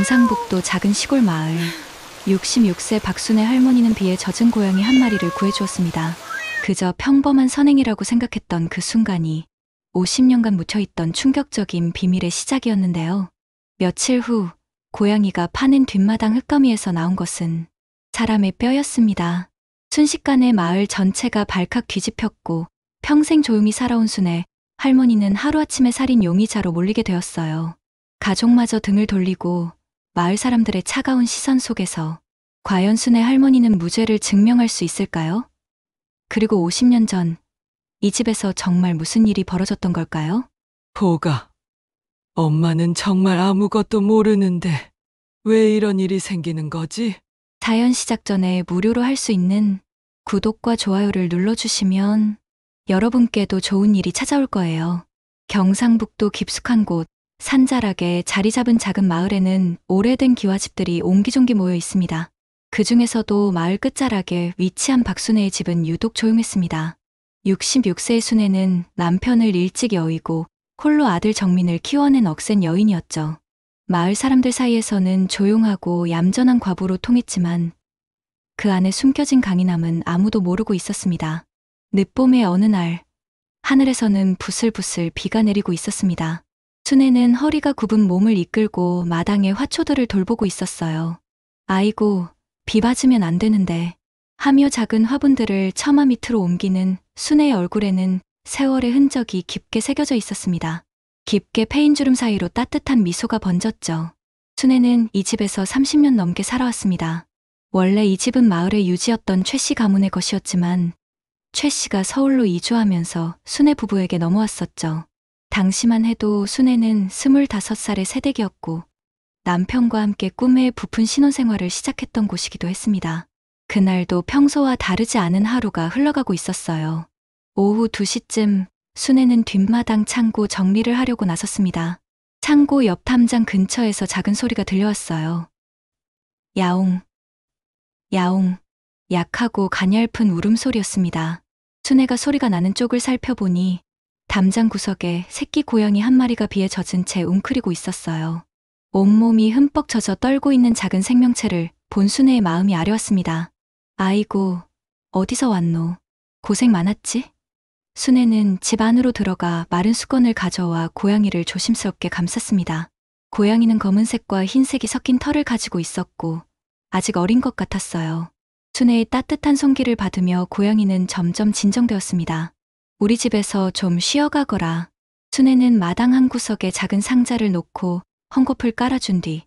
경상북도 작은 시골 마을. 66세 박순애 할머니는 비에 젖은 고양이 한 마리를 구해주었습니다. 그저 평범한 선행이라고 생각했던 그 순간이 50년간 묻혀있던 충격적인 비밀의 시작이었는데요. 며칠 후 고양이가 파낸 뒷마당 흙더미에서 나온 것은 사람의 뼈였습니다. 순식간에 마을 전체가 발칵 뒤집혔고 평생 조용히 살아온 순애 할머니는 하루아침에 살인 용의자로 몰리게 되었어요. 가족마저 등을 돌리고 마을 사람들의 차가운 시선 속에서 과연 순애 할머니는 무죄를 증명할 수 있을까요? 그리고 50년 전 이 집에서 정말 무슨 일이 벌어졌던 걸까요? 보가, 엄마는 정말 아무것도 모르는데 왜 이런 일이 생기는 거지? 사연 시작 전에 무료로 할 수 있는 구독과 좋아요를 눌러주시면 여러분께도 좋은 일이 찾아올 거예요. 경상북도 깊숙한 곳, 산자락에 자리 잡은 작은 마을에는 오래된 기와집들이 옹기종기 모여 있습니다. 그 중에서도 마을 끝자락에 위치한 박순애의 집은 유독 조용했습니다. 66세의 순애는 남편을 일찍 여의고 홀로 아들 정민을 키워낸 억센 여인이었죠. 마을 사람들 사이에서는 조용하고 얌전한 과부로 통했지만 그 안에 숨겨진 강인함은 아무도 모르고 있었습니다. 늦봄의 어느 날, 하늘에서는 부슬부슬 비가 내리고 있었습니다. 순애는 허리가 굽은 몸을 이끌고 마당의 화초들을 돌보고 있었어요. 아이고, 비 맞으면 안 되는데 하며 작은 화분들을 처마 밑으로 옮기는 순애의 얼굴에는 세월의 흔적이 깊게 새겨져 있었습니다. 깊게 패인 주름 사이로 따뜻한 미소가 번졌죠. 순애는 이 집에서 30년 넘게 살아왔습니다. 원래 이 집은 마을의 유지였던 최 씨 가문의 것이었지만 최 씨가 서울로 이주하면서 순애 부부에게 넘어왔었죠. 당시만 해도 순애는 25살의 새댁이었고 남편과 함께 꿈에 부푼 신혼생활을 시작했던 곳이기도 했습니다. 그날도 평소와 다르지 않은 하루가 흘러가고 있었어요. 오후 2시쯤 순애는 뒷마당 창고 정리를 하려고 나섰습니다. 창고 옆 탐장 근처에서 작은 소리가 들려왔어요. 야옹, 야옹, 약하고 가냘픈 울음소리였습니다. 순애가 소리가 나는 쪽을 살펴보니 담장 구석에 새끼 고양이 한 마리가 비에 젖은 채 웅크리고 있었어요. 온몸이 흠뻑 젖어 떨고 있는 작은 생명체를 본 순애의 마음이 아려왔습니다. 아이고, 어디서 왔노? 고생 많았지? 순애는 집 안으로 들어가 마른 수건을 가져와 고양이를 조심스럽게 감쌌습니다. 고양이는 검은색과 흰색이 섞인 털을 가지고 있었고 아직 어린 것 같았어요. 순애의 따뜻한 손길을 받으며 고양이는 점점 진정되었습니다. 우리 집에서 좀 쉬어가거라. 순애는 마당 한 구석에 작은 상자를 놓고 헝겊을 깔아준 뒤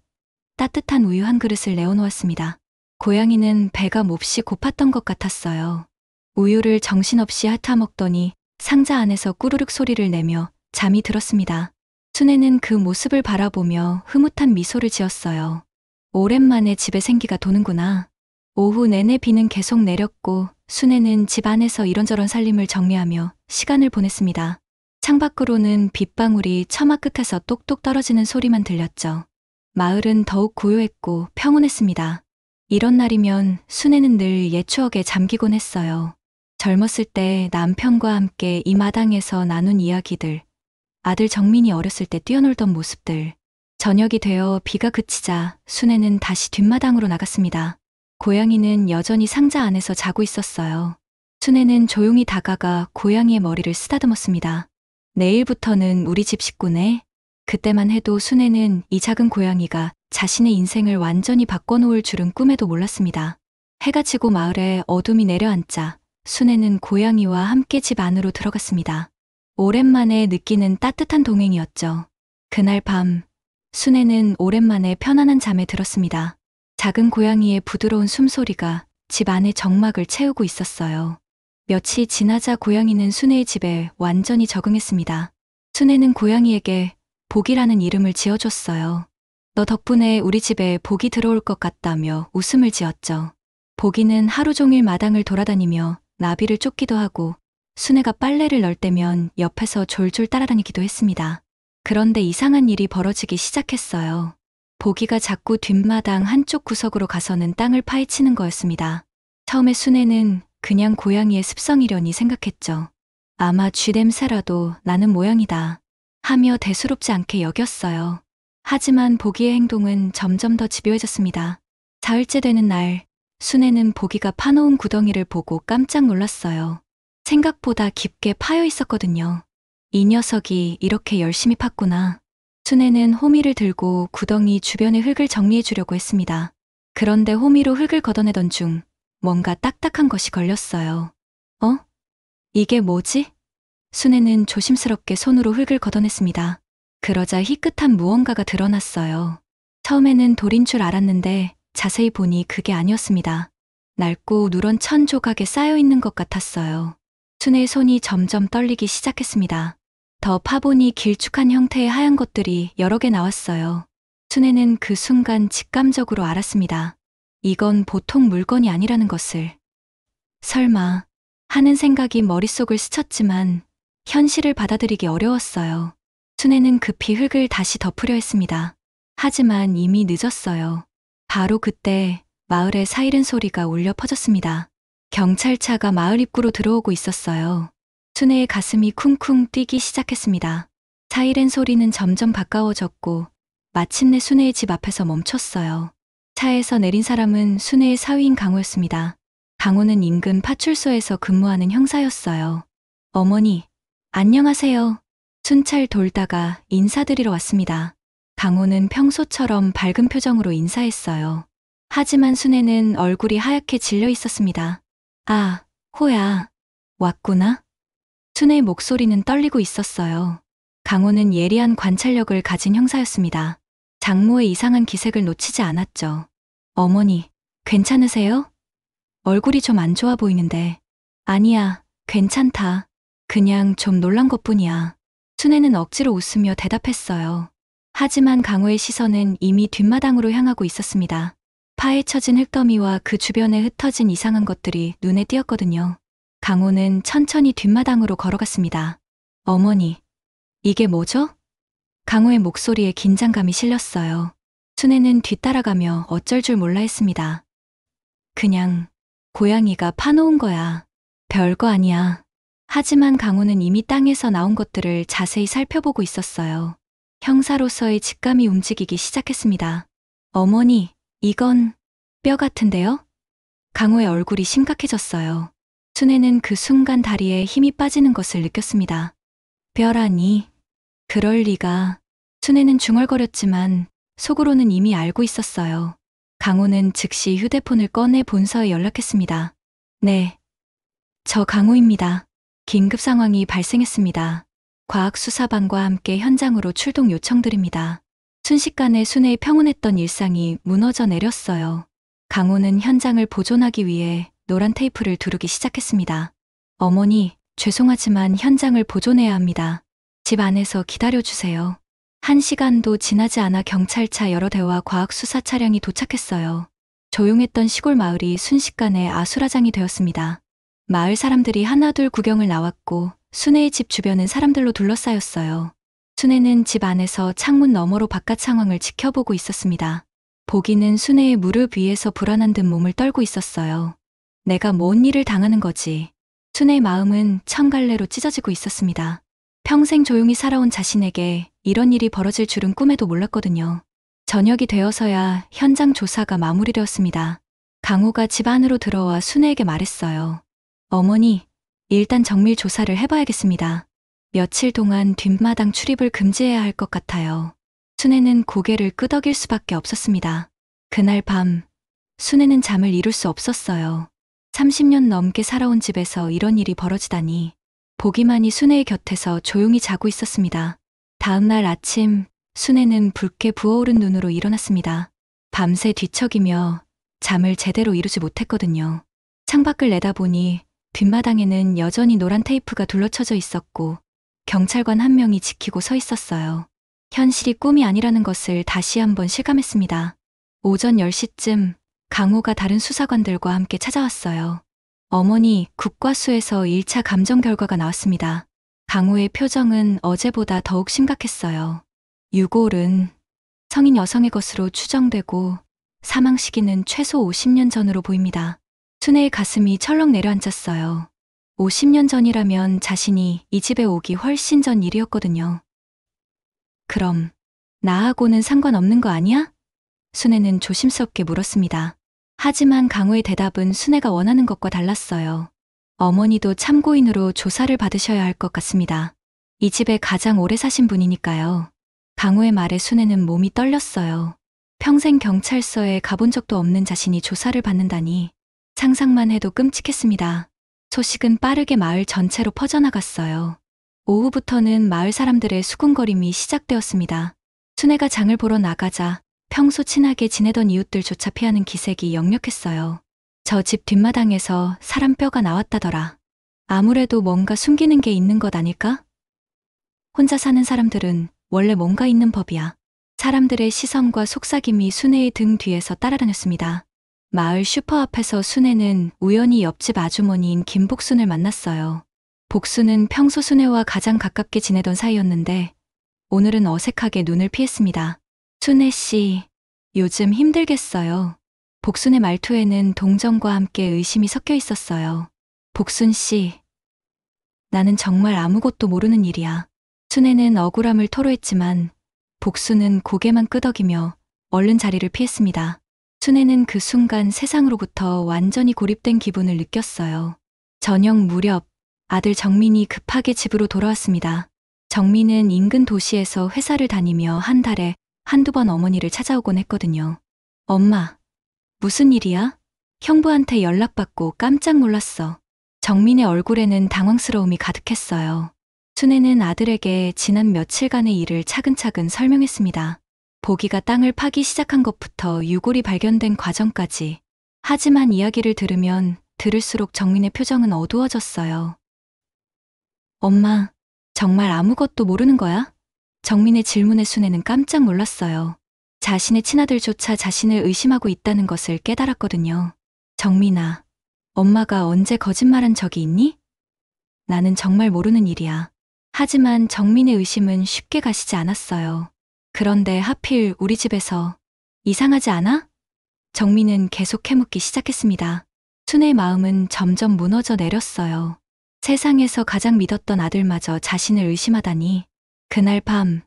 따뜻한 우유 한 그릇을 내어놓았습니다. 고양이는 배가 몹시 고팠던 것 같았어요. 우유를 정신없이 핥아먹더니 상자 안에서 꾸르륵 소리를 내며 잠이 들었습니다. 순애는 그 모습을 바라보며 흐뭇한 미소를 지었어요. 오랜만에 집에 생기가 도는구나. 오후 내내 비는 계속 내렸고 순애는 집 안에서 이런저런 살림을 정리하며 시간을 보냈습니다. 창밖으로는 빗방울이 처마 끝에서 똑똑 떨어지는 소리만 들렸죠. 마을은 더욱 고요했고 평온했습니다. 이런 날이면 순애는 늘 옛 추억에 잠기곤 했어요. 젊었을 때 남편과 함께 이 마당에서 나눈 이야기들, 아들 정민이 어렸을 때 뛰어놀던 모습들. 저녁이 되어 비가 그치자 순애는 다시 뒷마당으로 나갔습니다. 고양이는 여전히 상자 안에서 자고 있었어요. 순애는 조용히 다가가 고양이의 머리를 쓰다듬었습니다. 내일부터는 우리 집 식구네. 그때만 해도 순애는 이 작은 고양이가 자신의 인생을 완전히 바꿔놓을 줄은 꿈에도 몰랐습니다. 해가 지고 마을에 어둠이 내려앉자 순애는 고양이와 함께 집 안으로 들어갔습니다. 오랜만에 느끼는 따뜻한 동행이었죠. 그날 밤 순애는 오랜만에 편안한 잠에 들었습니다. 작은 고양이의 부드러운 숨소리가 집 안의 정막을 채우고 있었어요. 며칠 지나자 고양이는 순애의 집에 완전히 적응했습니다. 순애는 고양이에게 복이라는 이름을 지어줬어요. 너 덕분에 우리 집에 복이 들어올 것 같다며 웃음을 지었죠. 복이는 하루 종일 마당을 돌아다니며 나비를 쫓기도 하고 순애가 빨래를 넣을 때면 옆에서 졸졸 따라다니기도 했습니다. 그런데 이상한 일이 벌어지기 시작했어요. 복이가 자꾸 뒷마당 한쪽 구석으로 가서는 땅을 파헤치는 거였습니다. 처음에 순애는 그냥 고양이의 습성이려니 생각했죠. 아마 쥐 냄새라도 나는 모양이다 하며 대수롭지 않게 여겼어요. 하지만 보기의 행동은 점점 더 집요해졌습니다. 사흘째 되는 날, 순애는 보기가 파놓은 구덩이를 보고 깜짝 놀랐어요. 생각보다 깊게 파여 있었거든요. 이 녀석이 이렇게 열심히 팠구나. 순애는 호미를 들고 구덩이 주변의 흙을 정리해 주려고 했습니다. 그런데 호미로 흙을 걷어내던 중 뭔가 딱딱한 것이 걸렸어요. 어? 이게 뭐지? 순애는 조심스럽게 손으로 흙을 걷어냈습니다. 그러자 희끗한 무언가가 드러났어요. 처음에는 돌인 줄 알았는데 자세히 보니 그게 아니었습니다. 낡고 누런 천 조각에 쌓여 있는 것 같았어요. 순애의 손이 점점 떨리기 시작했습니다. 더 파보니 길쭉한 형태의 하얀 것들이 여러 개 나왔어요. 순애는 그 순간 직감적으로 알았습니다. 이건 보통 물건이 아니라는 것을. 설마 하는 생각이 머릿속을 스쳤지만 현실을 받아들이기 어려웠어요. 순애는 급히 흙을 다시 덮으려 했습니다. 하지만 이미 늦었어요. 바로 그때 마을에 사이렌 소리가 울려 퍼졌습니다. 경찰차가 마을 입구로 들어오고 있었어요. 순애의 가슴이 쿵쿵 뛰기 시작했습니다. 사이렌 소리는 점점 가까워졌고 마침내 순애의 집 앞에서 멈췄어요. 차에서 내린 사람은 순애의 사위인 강호였습니다. 강호는 인근 파출소에서 근무하는 형사였어요. 어머니, 안녕하세요. 순찰 돌다가 인사드리러 왔습니다. 강호는 평소처럼 밝은 표정으로 인사했어요. 하지만 순애는 얼굴이 하얗게 질려 있었습니다. 아, 호야. 왔구나. 순애의 목소리는 떨리고 있었어요. 강호는 예리한 관찰력을 가진 형사였습니다. 장모의 이상한 기색을 놓치지 않았죠. 어머니, 괜찮으세요? 얼굴이 좀 안 좋아 보이는데. 아니야, 괜찮다. 그냥 좀 놀란 것뿐이야. 순애는 억지로 웃으며 대답했어요. 하지만 강호의 시선은 이미 뒷마당으로 향하고 있었습니다. 파헤쳐진 흙더미와 그 주변에 흩어진 이상한 것들이 눈에 띄었거든요. 강호는 천천히 뒷마당으로 걸어갔습니다. 어머니, 이게 뭐죠? 강호의 목소리에 긴장감이 실렸어요. 순애는 뒤따라가며 어쩔 줄 몰라 했습니다. 그냥 고양이가 파놓은 거야. 별거 아니야. 하지만 강호는 이미 땅에서 나온 것들을 자세히 살펴보고 있었어요. 형사로서의 직감이 움직이기 시작했습니다. 어머니, 이건 뼈 같은데요? 강호의 얼굴이 심각해졌어요. 순애는 그 순간 다리에 힘이 빠지는 것을 느꼈습니다. 뼈라니? 그럴 리가. 순애는 중얼거렸지만 속으로는 이미 알고 있었어요. 강호는 즉시 휴대폰을 꺼내 본서에 연락했습니다. 네, 저 강호입니다. 긴급 상황이 발생했습니다. 과학수사반과 함께 현장으로 출동 요청드립니다. 순식간에 순애의 평온했던 일상이 무너져 내렸어요. 강호는 현장을 보존하기 위해 노란 테이프를 두르기 시작했습니다. 어머니, 죄송하지만 현장을 보존해야 합니다. 집 안에서 기다려주세요. 1시간도 지나지 않아 경찰차 여러 대와 과학수사 차량이 도착했어요. 조용했던 시골 마을이 순식간에 아수라장이 되었습니다. 마을 사람들이 하나둘 구경을 나왔고 순애의 집 주변은 사람들로 둘러싸였어요. 순애는 집 안에서 창문 너머로 바깥 상황을 지켜보고 있었습니다. 보기는 순애의 무릎 위에서 불안한 듯 몸을 떨고 있었어요. 내가 뭔 일을 당하는 거지. 순애의 마음은 천갈래로 찢어지고 있었습니다. 평생 조용히 살아온 자신에게 이런 일이 벌어질 줄은 꿈에도 몰랐거든요. 저녁이 되어서야 현장 조사가 마무리되었습니다. 강호가 집 안으로 들어와 순애에게 말했어요. 어머니, 일단 정밀 조사를 해봐야겠습니다. 며칠 동안 뒷마당 출입을 금지해야 할 것 같아요. 순애는 고개를 끄덕일 수밖에 없었습니다. 그날 밤, 순애는 잠을 이룰 수 없었어요. 30년 넘게 살아온 집에서 이런 일이 벌어지다니. 보기만이 순애의 곁에서 조용히 자고 있었습니다. 다음 날 아침, 순애는 붉게 부어오른 눈으로 일어났습니다. 밤새 뒤척이며 잠을 제대로 이루지 못했거든요. 창밖을 내다보니 뒷마당에는 여전히 노란 테이프가 둘러쳐져 있었고 경찰관 한 명이 지키고 서 있었어요. 현실이 꿈이 아니라는 것을 다시 한번 실감했습니다. 오전 10시쯤 강호가 다른 수사관들과 함께 찾아왔어요. 어머니, 국과수에서 1차 감정 결과가 나왔습니다. 강호의 표정은 어제보다 더욱 심각했어요. 유골은 성인 여성의 것으로 추정되고 사망 시기는 최소 50년 전으로 보입니다. 순애의 가슴이 철렁 내려앉았어요. 50년 전이라면 자신이 이 집에 오기 훨씬 전 일이었거든요. 그럼 나하고는 상관없는 거 아니야? 순애는 조심스럽게 물었습니다. 하지만 강호의 대답은 순애가 원하는 것과 달랐어요. 어머니도 참고인으로 조사를 받으셔야 할 것 같습니다. 이 집에 가장 오래 사신 분이니까요. 강호의 말에 순애는 몸이 떨렸어요. 평생 경찰서에 가본 적도 없는 자신이 조사를 받는다니 상상만 해도 끔찍했습니다. 소식은 빠르게 마을 전체로 퍼져나갔어요. 오후부터는 마을 사람들의 수군거림이 시작되었습니다. 순애가 장을 보러 나가자 평소 친하게 지내던 이웃들조차 피하는 기색이 역력했어요. 저 집 뒷마당에서 사람 뼈가 나왔다더라. 아무래도 뭔가 숨기는 게 있는 것 아닐까? 혼자 사는 사람들은 원래 뭔가 있는 법이야. 사람들의 시선과 속삭임이 순애의 등 뒤에서 따라다녔습니다. 마을 슈퍼 앞에서 순애는 우연히 옆집 아주머니인 김복순을 만났어요. 복순은 평소 순애와 가장 가깝게 지내던 사이였는데 오늘은 어색하게 눈을 피했습니다. 순애 씨, 요즘 힘들겠어요. 복순의 말투에는 동정과 함께 의심이 섞여 있었어요. 복순 씨, 나는 정말 아무것도 모르는 일이야. 순애는 억울함을 토로했지만 복순은 고개만 끄덕이며 얼른 자리를 피했습니다. 순애는 그 순간 세상으로부터 완전히 고립된 기분을 느꼈어요. 저녁 무렵 아들 정민이 급하게 집으로 돌아왔습니다. 정민은 인근 도시에서 회사를 다니며 한 달에 한두 번 어머니를 찾아오곤 했거든요. 엄마, 무슨 일이야? 형부한테 연락받고 깜짝 놀랐어. 정민의 얼굴에는 당황스러움이 가득했어요. 순애는 아들에게 지난 며칠간의 일을 차근차근 설명했습니다. 보기가 땅을 파기 시작한 것부터 유골이 발견된 과정까지. 하지만 이야기를 들으면 들을수록 정민의 표정은 어두워졌어요. 엄마, 정말 아무것도 모르는 거야? 정민의 질문에 순애는 깜짝 놀랐어요. 자신의 친아들조차 자신을 의심하고 있다는 것을 깨달았거든요. 정민아, 엄마가 언제 거짓말한 적이 있니? 나는 정말 모르는 일이야. 하지만 정민의 의심은 쉽게 가시지 않았어요. 그런데 하필 우리 집에서 이상하지 않아? 정민은 계속 해묻기 시작했습니다. 순애의 마음은 점점 무너져 내렸어요. 세상에서 가장 믿었던 아들마저 자신을 의심하다니. 그날 밤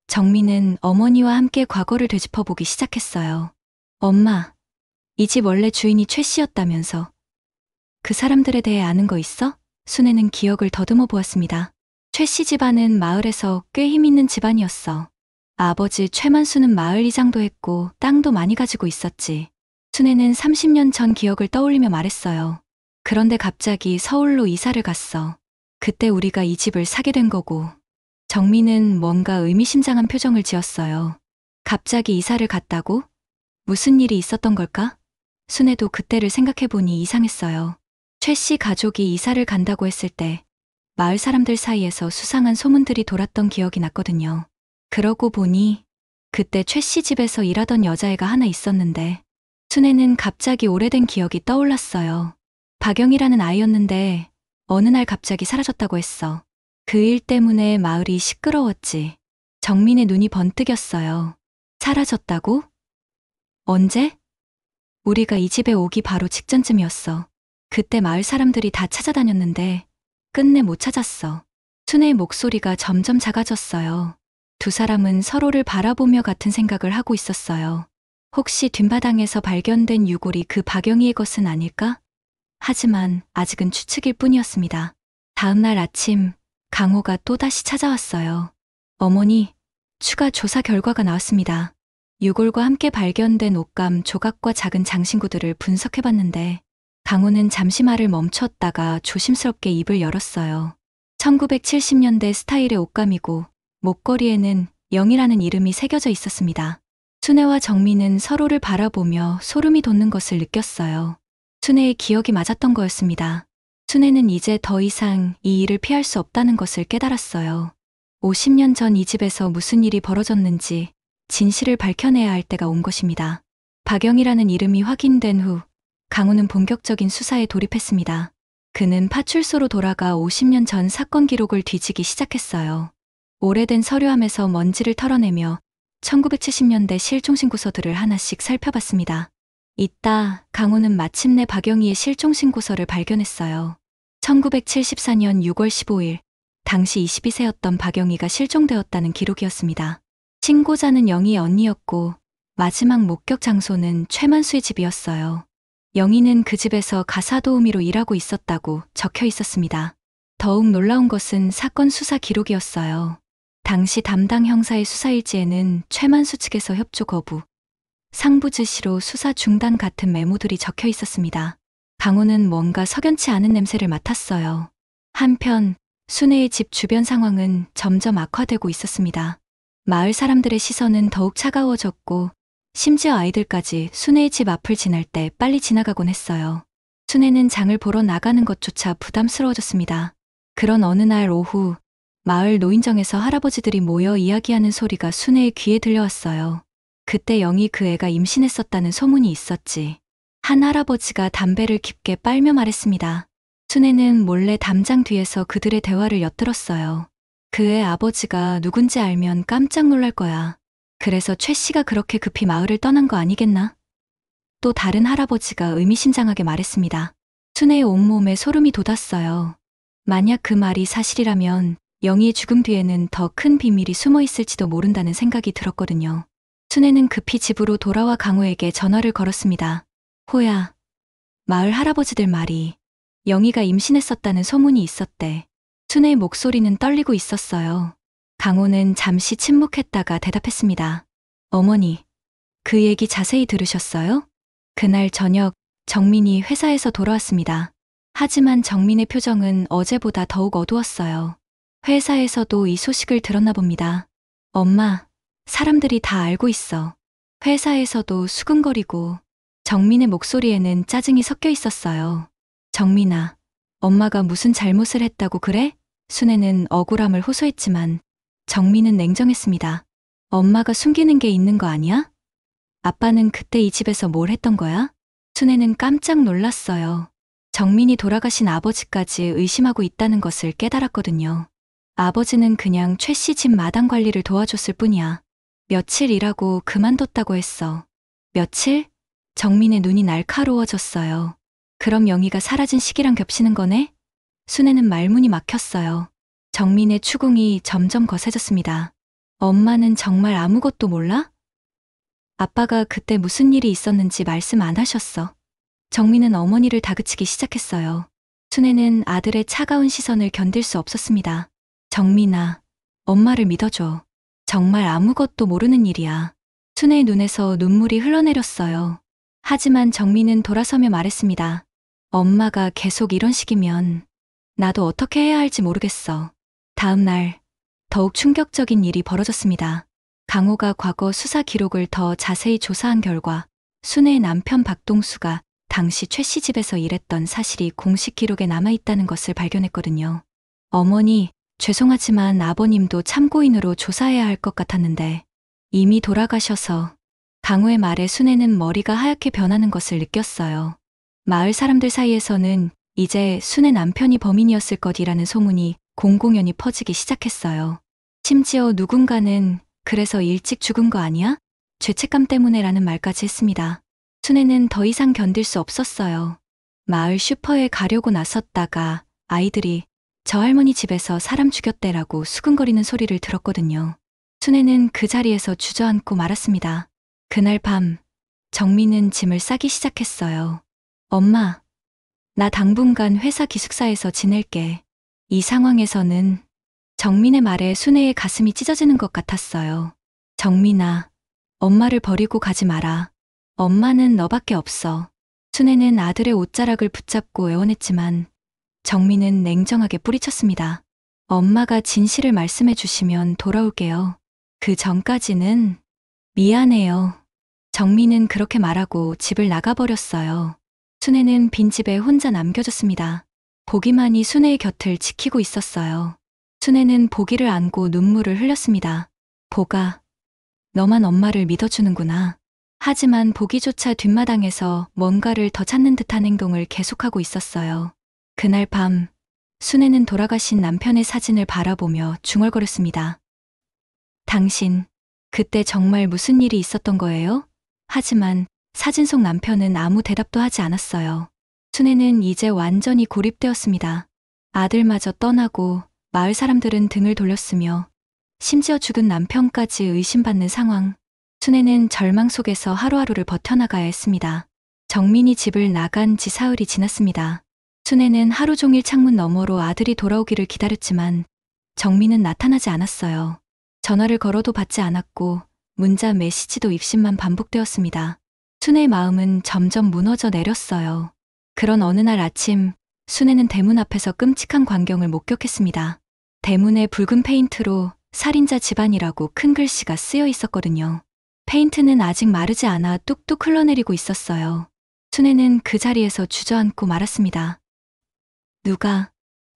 정민은 어머니와 함께 과거를 되짚어보기 시작했어요. 엄마, 이 집 원래 주인이 최 씨였다면서. 그 사람들에 대해 아는 거 있어? 순애는 기억을 더듬어 보았습니다. 최 씨 집안은 마을에서 꽤 힘있는 집안이었어. 아버지 최만수는 마을 이장도 했고 땅도 많이 가지고 있었지. 순애는 30년 전 기억을 떠올리며 말했어요. 그런데 갑자기 서울로 이사를 갔어. 그때 우리가 이 집을 사게 된 거고. 정민은 뭔가 의미심장한 표정을 지었어요. 갑자기 이사를 갔다고? 무슨 일이 있었던 걸까? 순애도 그때를 생각해보니 이상했어요. 최 씨 가족이 이사를 간다고 했을 때 마을 사람들 사이에서 수상한 소문들이 돌았던 기억이 났거든요. 그러고 보니 그때 최 씨 집에서 일하던 여자애가 하나 있었는데 순애는 갑자기 오래된 기억이 떠올랐어요. 박영이라는 아이였는데 어느 날 갑자기 사라졌다고 했어. 그 일 때문에 마을이 시끄러웠지. 정민의 눈이 번뜩였어요. 사라졌다고? 언제? 우리가 이 집에 오기 바로 직전쯤이었어. 그때 마을 사람들이 다 찾아다녔는데 끝내 못 찾았어. 순애의 목소리가 점점 작아졌어요. 두 사람은 서로를 바라보며 같은 생각을 하고 있었어요. 혹시 뒷마당에서 발견된 유골이 그 박영희의 것은 아닐까? 하지만 아직은 추측일 뿐이었습니다. 다음 날 아침 강호가 또다시 찾아왔어요. 어머니, 추가 조사 결과가 나왔습니다. 유골과 함께 발견된 옷감 조각과 작은 장신구들을 분석해봤는데 강호는 잠시 말을 멈췄다가 조심스럽게 입을 열었어요. 1970년대 스타일의 옷감이고 목걸이에는 영이라는 이름이 새겨져 있었습니다. 순애와 정민은 서로를 바라보며 소름이 돋는 것을 느꼈어요. 순애의 기억이 맞았던 거였습니다. 순애는 이제 더 이상 이 일을 피할 수 없다는 것을 깨달았어요. 50년 전 이 집에서 무슨 일이 벌어졌는지 진실을 밝혀내야 할 때가 온 것입니다. 박영이라는 이름이 확인된 후 강호는 본격적인 수사에 돌입했습니다. 그는 파출소로 돌아가 50년 전 사건 기록을 뒤지기 시작했어요. 오래된 서류함에서 먼지를 털어내며 1970년대 실종신고서들을 하나씩 살펴봤습니다. 이따 강호는 마침내 박영희의 실종신고서를 발견했어요. 1974년 6월 15일, 당시 22세였던 박영희가 실종되었다는 기록이었습니다. 신고자는 영희의 언니였고 마지막 목격 장소는 최만수의 집이었어요. 영희는 그 집에서 가사도우미로 일하고 있었다고 적혀 있었습니다. 더욱 놀라운 것은 사건 수사 기록이었어요. 당시 담당 형사의 수사일지에는 최만수 측에서 협조 거부, 상부 지시로 수사 중단 같은 메모들이 적혀 있었습니다. 강호는 뭔가 석연치 않은 냄새를 맡았어요. 한편 순애의 집 주변 상황은 점점 악화되고 있었습니다. 마을 사람들의 시선은 더욱 차가워졌고 심지어 아이들까지 순애의 집 앞을 지날 때 빨리 지나가곤 했어요. 순애는 장을 보러 나가는 것조차 부담스러워졌습니다. 그런 어느 날 오후 마을 노인정에서 할아버지들이 모여 이야기하는 소리가 순애의 귀에 들려왔어요. 그때 영희 그 애가 임신했었다는 소문이 있었지. 한 할아버지가 담배를 깊게 빨며 말했습니다. 순애는 몰래 담장 뒤에서 그들의 대화를 엿들었어요. 그의 아버지가 누군지 알면 깜짝 놀랄 거야. 그래서 최 씨가 그렇게 급히 마을을 떠난 거 아니겠나? 또 다른 할아버지가 의미심장하게 말했습니다. 순애의 온몸에 소름이 돋았어요. 만약 그 말이 사실이라면 영희의 죽음 뒤에는 더 큰 비밀이 숨어 있을지도 모른다는 생각이 들었거든요. 순애는 급히 집으로 돌아와 강호에게 전화를 걸었습니다. 호야, 마을 할아버지들 말이 영희가 임신했었다는 소문이 있었대. 순애의 목소리는 떨리고 있었어요. 강호는 잠시 침묵했다가 대답했습니다. 어머니, 그 얘기 자세히 들으셨어요? 그날 저녁 정민이 회사에서 돌아왔습니다. 하지만 정민의 표정은 어제보다 더욱 어두웠어요. 회사에서도 이 소식을 들었나 봅니다. 엄마, 사람들이 다 알고 있어. 회사에서도 수근거리고 정민의 목소리에는 짜증이 섞여 있었어요. 정민아, 엄마가 무슨 잘못을 했다고 그래? 순애는 억울함을 호소했지만 정민은 냉정했습니다. 엄마가 숨기는 게 있는 거 아니야? 아빠는 그때 이 집에서 뭘 했던 거야? 순애는 깜짝 놀랐어요. 정민이 돌아가신 아버지까지 의심하고 있다는 것을 깨달았거든요. 아버지는 그냥 최 씨 집 마당 관리를 도와줬을 뿐이야. 며칠 일하고 그만뒀다고 했어. 며칠? 정민의 눈이 날카로워졌어요. 그럼 영희가 사라진 시기랑 겹치는 거네? 순애는 말문이 막혔어요. 정민의 추궁이 점점 거세졌습니다. 엄마는 정말 아무것도 몰라? 아빠가 그때 무슨 일이 있었는지 말씀 안 하셨어. 정민은 어머니를 다그치기 시작했어요. 순애는 아들의 차가운 시선을 견딜 수 없었습니다. 정민아, 엄마를 믿어줘. 정말 아무것도 모르는 일이야. 순애의 눈에서 눈물이 흘러내렸어요. 하지만 정민은 돌아서며 말했습니다. 엄마가 계속 이런 식이면 나도 어떻게 해야 할지 모르겠어. 다음 날 더욱 충격적인 일이 벌어졌습니다. 강호가 과거 수사 기록을 더 자세히 조사한 결과 순애의 남편 박동수가 당시 최 씨 집에서 일했던 사실이 공식 기록에 남아있다는 것을 발견했거든요. 어머니, 죄송하지만 아버님도 참고인으로 조사해야 할 것 같았는데 이미 돌아가셔서. 강호의 말에 순애는 머리가 하얗게 변하는 것을 느꼈어요. 마을 사람들 사이에서는 이제 순애 남편이 범인이었을 것이라는 소문이 공공연히 퍼지기 시작했어요. 심지어 누군가는 그래서 일찍 죽은 거 아니야? 죄책감 때문에라는 말까지 했습니다. 순애는 더 이상 견딜 수 없었어요. 마을 슈퍼에 가려고 나섰다가 아이들이 저 할머니 집에서 사람 죽였대라고 수근거리는 소리를 들었거든요. 순애는 그 자리에서 주저앉고 말았습니다. 그날 밤 정민은 짐을 싸기 시작했어요. 엄마, 나 당분간 회사 기숙사에서 지낼게. 이 상황에서는 정민의 말에 순애의 가슴이 찢어지는 것 같았어요. 정민아, 엄마를 버리고 가지 마라. 엄마는 너밖에 없어. 순애는 아들의 옷자락을 붙잡고 애원했지만 정민은 냉정하게 뿌리쳤습니다. 엄마가 진실을 말씀해 주시면 돌아올게요. 그 전까지는 미안해요. 정민은 그렇게 말하고 집을 나가버렸어요. 순애는 빈집에 혼자 남겨졌습니다. 보기만이 순애의 곁을 지키고 있었어요. 순애는 보기를 안고 눈물을 흘렸습니다. 보가, 너만 엄마를 믿어주는구나. 하지만 보기조차 뒷마당에서 뭔가를 더 찾는 듯한 행동을 계속하고 있었어요. 그날 밤 순애는 돌아가신 남편의 사진을 바라보며 중얼거렸습니다. 당신, 그때 정말 무슨 일이 있었던 거예요? 하지만 사진 속 남편은 아무 대답도 하지 않았어요. 순애는 이제 완전히 고립되었습니다. 아들마저 떠나고 마을 사람들은 등을 돌렸으며 심지어 죽은 남편까지 의심받는 상황. 순애는 절망 속에서 하루하루를 버텨나가야 했습니다. 정민이 집을 나간 지 사흘이 지났습니다. 순애는 하루 종일 창문 너머로 아들이 돌아오기를 기다렸지만 정민은 나타나지 않았어요. 전화를 걸어도 받지 않았고 문자 메시지도 입신만 반복되었습니다. 순애의 마음은 점점 무너져 내렸어요. 그런 어느 날 아침, 순애는 대문 앞에서 끔찍한 광경을 목격했습니다. 대문에 붉은 페인트로 살인자 집안이라고 큰 글씨가 쓰여 있었거든요. 페인트는 아직 마르지 않아 뚝뚝 흘러내리고 있었어요. 순애는 그 자리에서 주저앉고 말았습니다.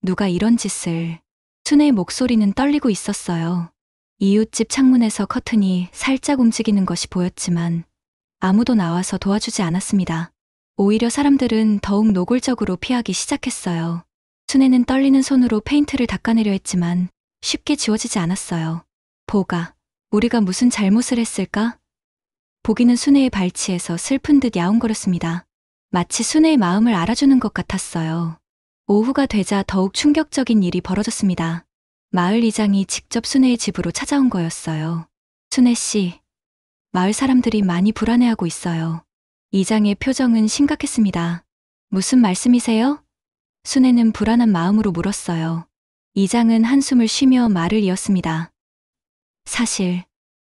누가 이런 짓을. 순애의 목소리는 떨리고 있었어요. 이웃집 창문에서 커튼이 살짝 움직이는 것이 보였지만 아무도 나와서 도와주지 않았습니다. 오히려 사람들은 더욱 노골적으로 피하기 시작했어요. 순애는 떨리는 손으로 페인트를 닦아내려 했지만 쉽게 지워지지 않았어요. 보가, 우리가 무슨 잘못을 했을까? 보기는 순애의 발치에서 슬픈 듯 야옹거렸습니다. 마치 순애의 마음을 알아주는 것 같았어요. 오후가 되자 더욱 충격적인 일이 벌어졌습니다. 마을 이장이 직접 순애의 집으로 찾아온 거였어요. 순애 씨, 마을 사람들이 많이 불안해하고 있어요. 이장의 표정은 심각했습니다. 무슨 말씀이세요? 순애는 불안한 마음으로 물었어요. 이장은 한숨을 쉬며 말을 이었습니다. 사실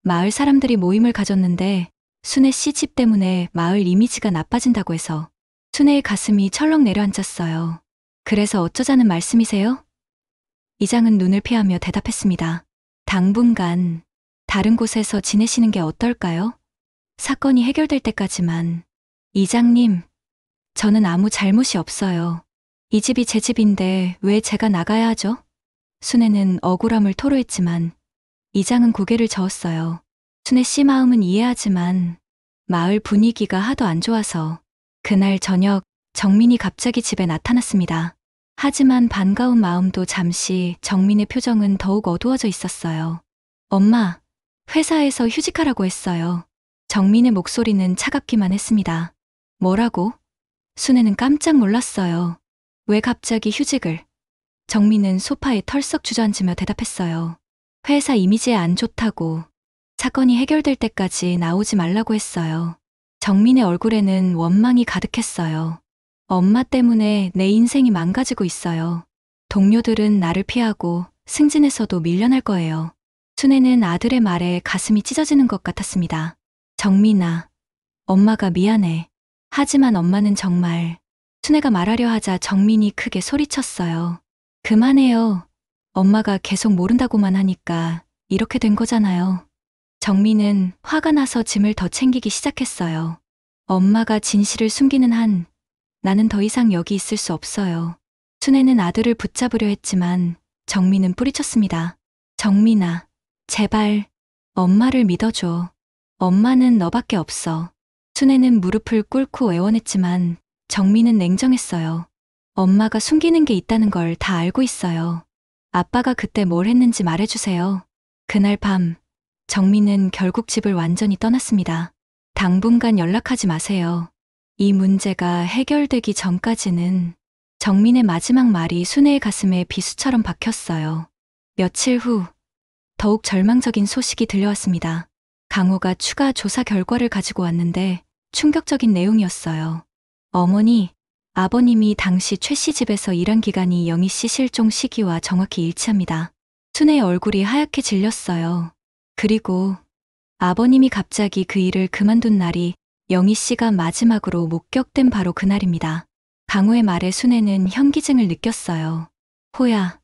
마을 사람들이 모임을 가졌는데 순애 씨 집 때문에 마을 이미지가 나빠진다고 해서. 순애의 가슴이 철렁 내려앉았어요. 그래서 어쩌자는 말씀이세요? 이장은 눈을 피하며 대답했습니다. 당분간 다른 곳에서 지내시는 게 어떨까요? 사건이 해결될 때까지만. 이장님, 저는 아무 잘못이 없어요. 이 집이 제 집인데 왜 제가 나가야 하죠? 순애는 억울함을 토로했지만 이장은 고개를 저었어요. 순애 씨 마음은 이해하지만 마을 분위기가 하도 안 좋아서. 그날 저녁 정민이 갑자기 집에 나타났습니다. 하지만 반가운 마음도 잠시 정민의 표정은 더욱 어두워져 있었어요. 엄마, 회사에서 휴직하라고 했어요. 정민의 목소리는 차갑기만 했습니다. 뭐라고? 순애는 깜짝 놀랐어요. 왜 갑자기 휴직을? 정민은 소파에 털썩 주저앉으며 대답했어요. 회사 이미지에 안 좋다고. 사건이 해결될 때까지 나오지 말라고 했어요. 정민의 얼굴에는 원망이 가득했어요. 엄마 때문에 내 인생이 망가지고 있어요. 동료들은 나를 피하고 승진에서도 밀려날 거예요. 순애는 아들의 말에 가슴이 찢어지는 것 같았습니다. 정민아, 엄마가 미안해. 하지만 엄마는 정말. 순애가 말하려 하자 정민이 크게 소리쳤어요. 그만해요. 엄마가 계속 모른다고만 하니까 이렇게 된 거잖아요. 정민은 화가 나서 짐을 더 챙기기 시작했어요. 엄마가 진실을 숨기는 한 나는 더 이상 여기 있을 수 없어요. 순애는 아들을 붙잡으려 했지만 정민은 뿌리쳤습니다. 정민아, 제발 엄마를 믿어줘. 엄마는 너밖에 없어. 순애는 무릎을 꿇고 애원했지만 정민은 냉정했어요. 엄마가 숨기는 게 있다는 걸 다 알고 있어요. 아빠가 그때 뭘 했는지 말해주세요. 그날 밤 정민은 결국 집을 완전히 떠났습니다. 당분간 연락하지 마세요. 이 문제가 해결되기 전까지는. 정민의 마지막 말이 순애의 가슴에 비수처럼 박혔어요. 며칠 후 더욱 절망적인 소식이 들려왔습니다. 강호가 추가 조사 결과를 가지고 왔는데 충격적인 내용이었어요. 어머니, 아버님이 당시 최 씨 집에서 일한 기간이 영희 씨 실종 시기와 정확히 일치합니다. 순애의 얼굴이 하얗게 질렸어요. 그리고 아버님이 갑자기 그 일을 그만둔 날이 영희 씨가 마지막으로 목격된 바로 그날입니다. 강호의 말에 순애는 현기증을 느꼈어요. 호야,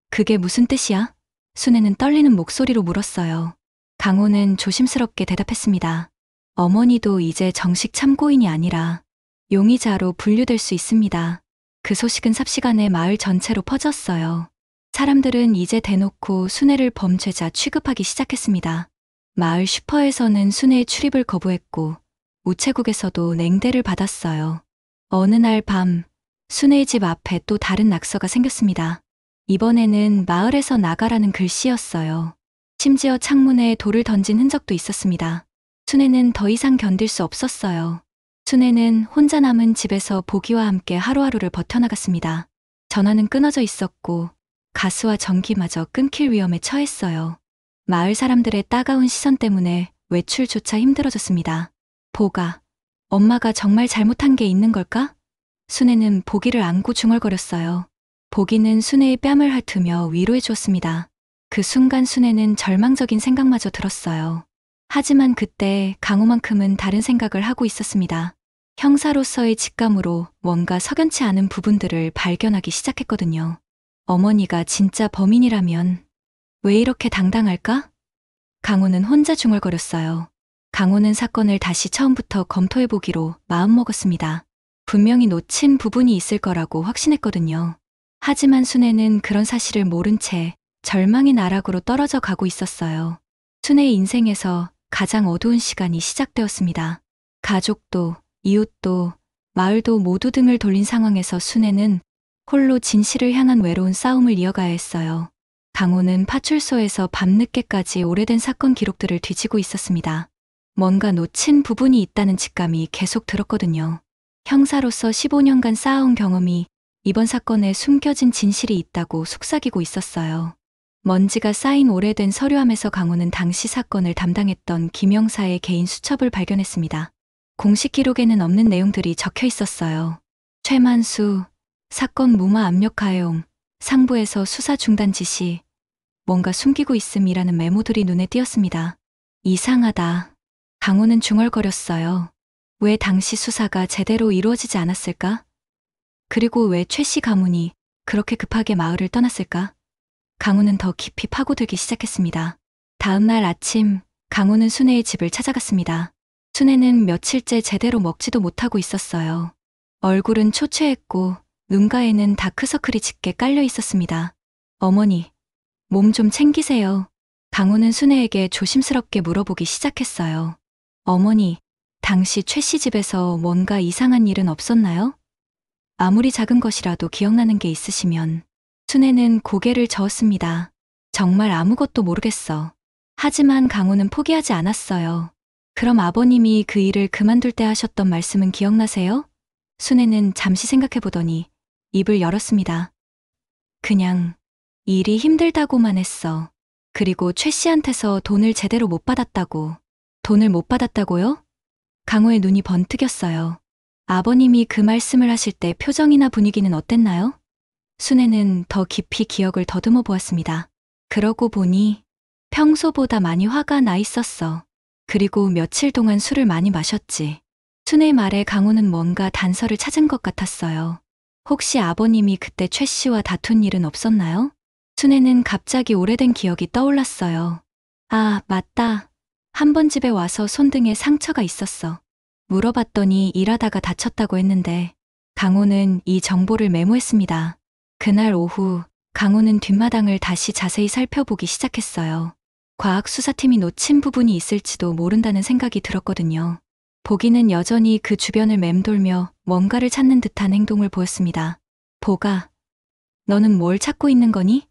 그게 무슨 뜻이야? 순애는 떨리는 목소리로 물었어요. 강호는 조심스럽게 대답했습니다. 어머니도 이제 정식 참고인이 아니라 용의자로 분류될 수 있습니다. 그 소식은 삽시간에 마을 전체로 퍼졌어요. 사람들은 이제 대놓고 순애를 범죄자 취급하기 시작했습니다. 마을 슈퍼에서는 순애의 출입을 거부했고 우체국에서도 냉대를 받았어요. 어느 날 밤 순애의 집 앞에 또 다른 낙서가 생겼습니다. 이번에는 마을에서 나가라는 글씨였어요. 심지어 창문에 돌을 던진 흔적도 있었습니다. 순애는 더 이상 견딜 수 없었어요. 순애는 혼자 남은 집에서 보기와 함께 하루하루를 버텨나갔습니다. 전화는 끊어져 있었고 가스와 전기마저 끊길 위험에 처했어요. 마을 사람들의 따가운 시선 때문에 외출조차 힘들어졌습니다. 보가, 엄마가 정말 잘못한 게 있는 걸까? 순애는 보기를 안고 중얼거렸어요. 보기는 순애의 뺨을 핥으며 위로해 주었습니다. 그 순간 순애는 절망적인 생각마저 들었어요. 하지만 그때 강호만큼은 다른 생각을 하고 있었습니다. 형사로서의 직감으로 뭔가 석연치 않은 부분들을 발견하기 시작했거든요. 어머니가 진짜 범인이라면 왜 이렇게 당당할까? 강호는 혼자 중얼거렸어요. 강호는 사건을 다시 처음부터 검토해보기로 마음먹었습니다. 분명히 놓친 부분이 있을 거라고 확신했거든요. 하지만 순애는 그런 사실을 모른 채 절망의 나락으로 떨어져 가고 있었어요. 순애의 인생에서 가장 어두운 시간이 시작되었습니다. 가족도, 이웃도, 마을도 모두 등을 돌린 상황에서 순애는 홀로 진실을 향한 외로운 싸움을 이어가야 했어요. 강호는 파출소에서 밤늦게까지 오래된 사건 기록들을 뒤지고 있었습니다. 뭔가 놓친 부분이 있다는 직감이 계속 들었거든요. 형사로서 15년간 쌓아온 경험이 이번 사건에 숨겨진 진실이 있다고 속삭이고 있었어요. 먼지가 쌓인 오래된 서류함에서 강호는 당시 사건을 담당했던 김영사의 개인 수첩을 발견했습니다. 공식 기록에는 없는 내용들이 적혀 있었어요. 최만수, 사건 무마 압력 가용, 상부에서 수사 중단 지시, 뭔가 숨기고 있음이라는 메모들이 눈에 띄었습니다. 이상하다. 강호는 중얼거렸어요. 왜 당시 수사가 제대로 이루어지지 않았을까? 그리고 왜 최 씨 가문이 그렇게 급하게 마을을 떠났을까? 강호는 더 깊이 파고들기 시작했습니다. 다음 날 아침, 강호는 순애의 집을 찾아갔습니다. 순애는 며칠째 제대로 먹지도 못하고 있었어요. 얼굴은 초췌했고 눈가에는 다크서클이 짙게 깔려 있었습니다. 어머니, 몸 좀 챙기세요. 강호는 순애에게 조심스럽게 물어보기 시작했어요. 어머니, 당시 최 씨 집에서 뭔가 이상한 일은 없었나요? 아무리 작은 것이라도 기억나는 게 있으시면. 순애는 고개를 저었습니다. 정말 아무것도 모르겠어. 하지만 강호는 포기하지 않았어요. 그럼 아버님이 그 일을 그만둘 때 하셨던 말씀은 기억나세요? 순애는 잠시 생각해보더니 입을 열었습니다. 그냥 일이 힘들다고만 했어. 그리고 최 씨한테서 돈을 제대로 못 받았다고. 돈을 못 받았다고요? 강호의 눈이 번뜩였어요. 아버님이 그 말씀을 하실 때 표정이나 분위기는 어땠나요? 순애는 더 깊이 기억을 더듬어 보았습니다. 그러고 보니 평소보다 많이 화가 나 있었어. 그리고 며칠 동안 술을 많이 마셨지. 순애의 말에 강호는 뭔가 단서를 찾은 것 같았어요. 혹시 아버님이 그때 최 씨와 다툰 일은 없었나요? 순애는 갑자기 오래된 기억이 떠올랐어요. 아, 맞다. 한 번 집에 와서 손등에 상처가 있었어. 물어봤더니 일하다가 다쳤다고 했는데 강호는 이 정보를 메모했습니다. 그날 오후 강호는 뒷마당을 다시 자세히 살펴보기 시작했어요. 과학수사팀이 놓친 부분이 있을지도 모른다는 생각이 들었거든요. 보기는 여전히 그 주변을 맴돌며 뭔가를 찾는 듯한 행동을 보였습니다. 보가, 너는 뭘 찾고 있는 거니?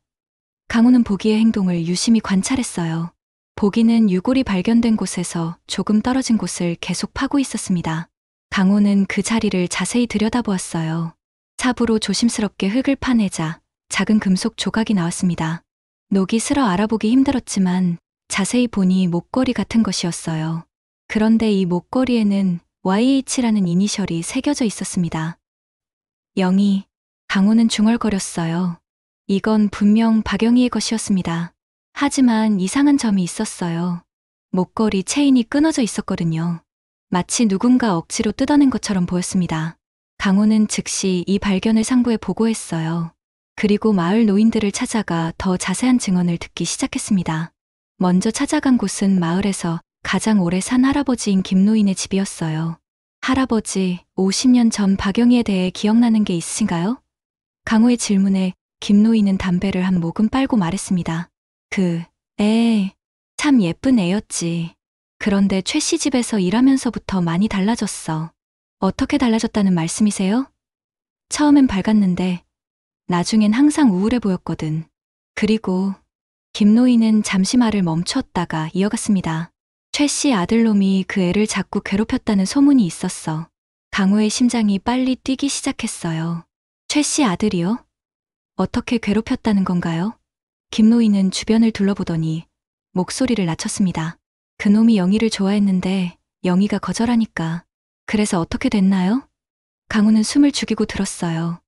강호는 보기의 행동을 유심히 관찰했어요. 보기는 유골이 발견된 곳에서 조금 떨어진 곳을 계속 파고 있었습니다. 강호는 그 자리를 자세히 들여다보았어요. 삽으로 조심스럽게 흙을 파내자 작은 금속 조각이 나왔습니다. 녹이 슬어 알아보기 힘들었지만 자세히 보니 목걸이 같은 것이었어요. 그런데 이 목걸이에는 YH라는 이니셜이 새겨져 있었습니다. 영희, 강호는 중얼거렸어요. 이건 분명 박영희의 것이었습니다. 하지만 이상한 점이 있었어요. 목걸이 체인이 끊어져 있었거든요. 마치 누군가 억지로 뜯어낸 것처럼 보였습니다. 강호는 즉시 이 발견을 상부에 보고했어요. 그리고 마을 노인들을 찾아가 더 자세한 증언을 듣기 시작했습니다. 먼저 찾아간 곳은 마을에서 가장 오래 산 할아버지인 김노인의 집이었어요. 할아버지, 50년 전 박영희에 대해 기억나는 게 있으신가요? 강호의 질문에 김노인은 담배를 한 모금 빨고 말했습니다. 참 예쁜 애였지. 그런데 최 씨 집에서 일하면서부터 많이 달라졌어. 어떻게 달라졌다는 말씀이세요? 처음엔 밝았는데 나중엔 항상 우울해 보였거든. 그리고 김노인은 잠시 말을 멈추었다가 이어갔습니다. 최 씨 아들놈이 그 애를 자꾸 괴롭혔다는 소문이 있었어. 강호의 심장이 빨리 뛰기 시작했어요. 최 씨 아들이요? 어떻게 괴롭혔다는 건가요? 김노인은 주변을 둘러보더니 목소리를 낮췄습니다. 그놈이 영희를 좋아했는데 영희가 거절하니까. 그래서 어떻게 됐나요? 강우는 숨을 죽이고 들었어요.